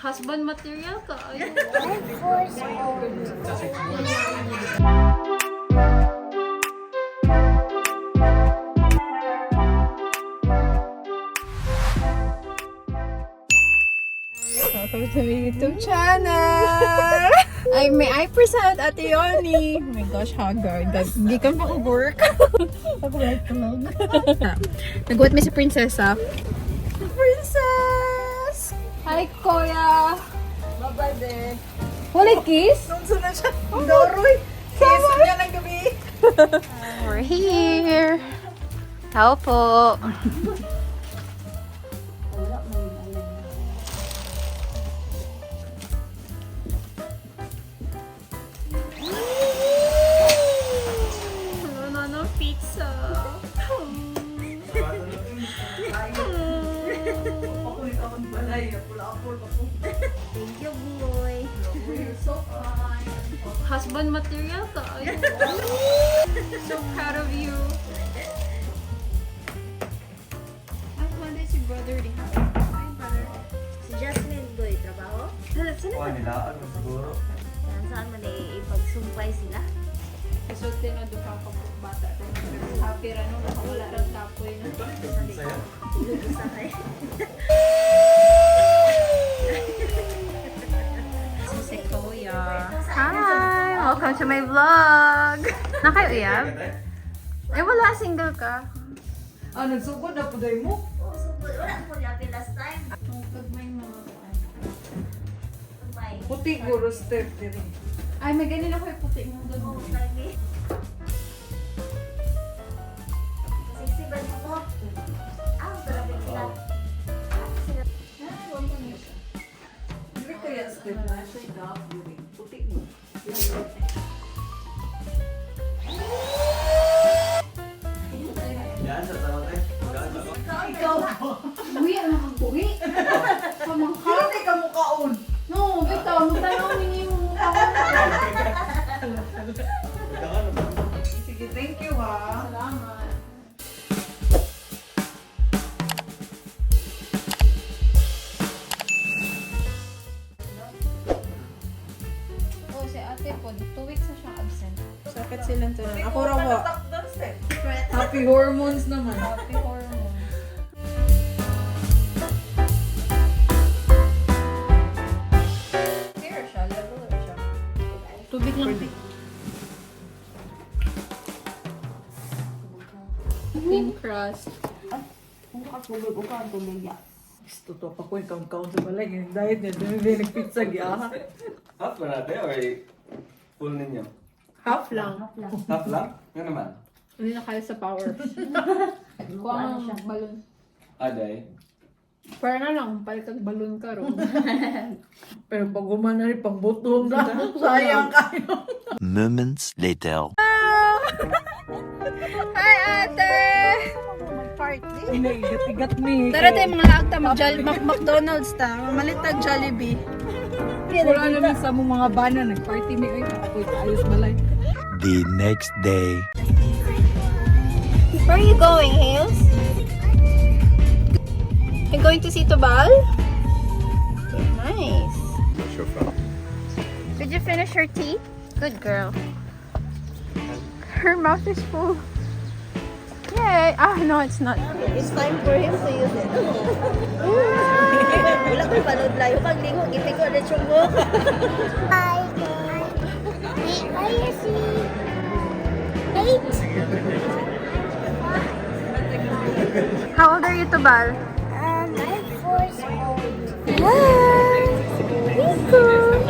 Husband material ka. Ayun. Welcome to my YouTube channel! May I present Ate Yoni. Oh my gosh, haggard. Hindi ka maka-work. Nag-what me si Prinsesa. Princess! Hi, Kuya! Bye-bye, be. Holy kiss? Nunso na siya. Doroy. Kiss niya ng gabi. We're here. Tao po. Ano pizza. Thank you, boy. You're so fine. Husband material ka. Ayun. So proud of you. Ay, wala si brother din. Hi, brother. Si Jasmine, boy, trabaho? Kuha nila, ano siguro? Yan, saan man ipagsumpay sila? Kasulti na doon ka bata. Happy ra no, nakawala ra tapoy na. Saya. Isa kay. Si Kuya. Hi! Welcome to my vlog! Nakaiuyab? Eh, wala. Single ka. Oh, nagsugod na po day mo? Oo, sugod. Wala po niya last time. Pag may mga May. Puti guro step din. ay, may ganun ako yung puti mo doon. Oo, lagi. Sexy ba mo? Ah, grabe sila. Hindi kaya step na siya ikaw. Puti mo. Yan, sa tawag eh. Ikaw, uwi, ano kang uwi? Pamangka. Hindi ka mukhaon. No, bitaw, magtanaw ninyo yung mukha ko. Sige, thank you ha. Salamat. Oh, si ate po, 2 weeks na siyang absent. Sakit silang tunan. Ako raw po. Happy hormones naman. Happy hormone. Fair siya, level siya. Tubig lang. Thin crust. Gusto to pa ko yung count sa balay. Yung diet niya, dumi nagpizza giyaha. Half ba natin or full ninyo? Half lang. Half lang? Yan naman. Hindi na kaya sa power. Kuha nga ng balon. Aday. Para na lang, palitan balloon ka ron. Pero pag gumana rin, pang butong na. Sayang kayo. Moments later. Hi, ate! Igat-igat ni. Tara tayo mga laagta, McDonald's ta. Malitag Jollibee. Wala naman sa mong mga bana. Nag-party ni Oy. Ako'y ayos balay. The next day. Where are you going, Hales? You're going to see Tubal? Nice. Did you finish your tea? Good girl. Her mouth is full. Yay! Ah, no, it's not. It's time for him to use it. Wala ko'y panood layo. Pag lingo, giting ko na chungo. Hi. Hi, Yasi. How old are you, Tubal? I'm 4 years old. Hi! Vico!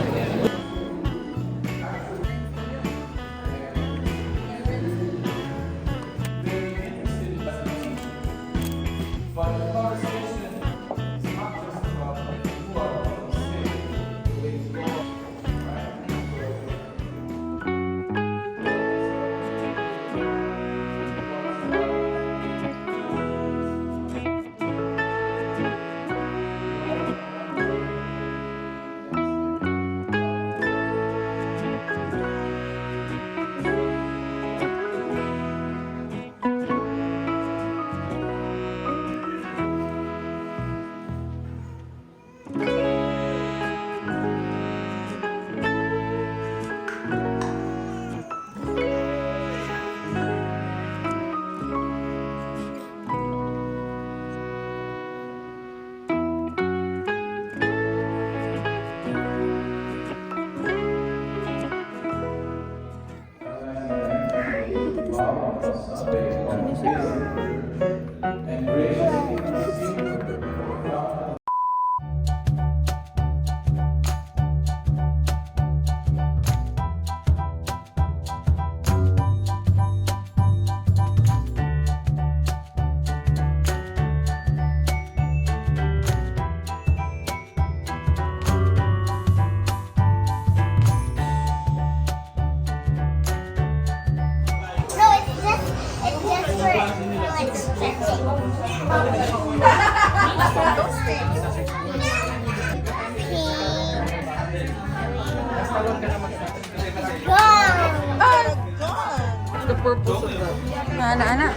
The purpose of that. Ana.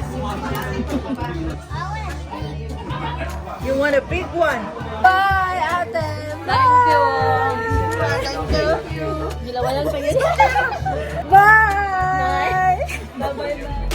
You want a big one? Bye, ate. Thank you. Thank you. Gilawalan pa yun. Bye. Bye-bye.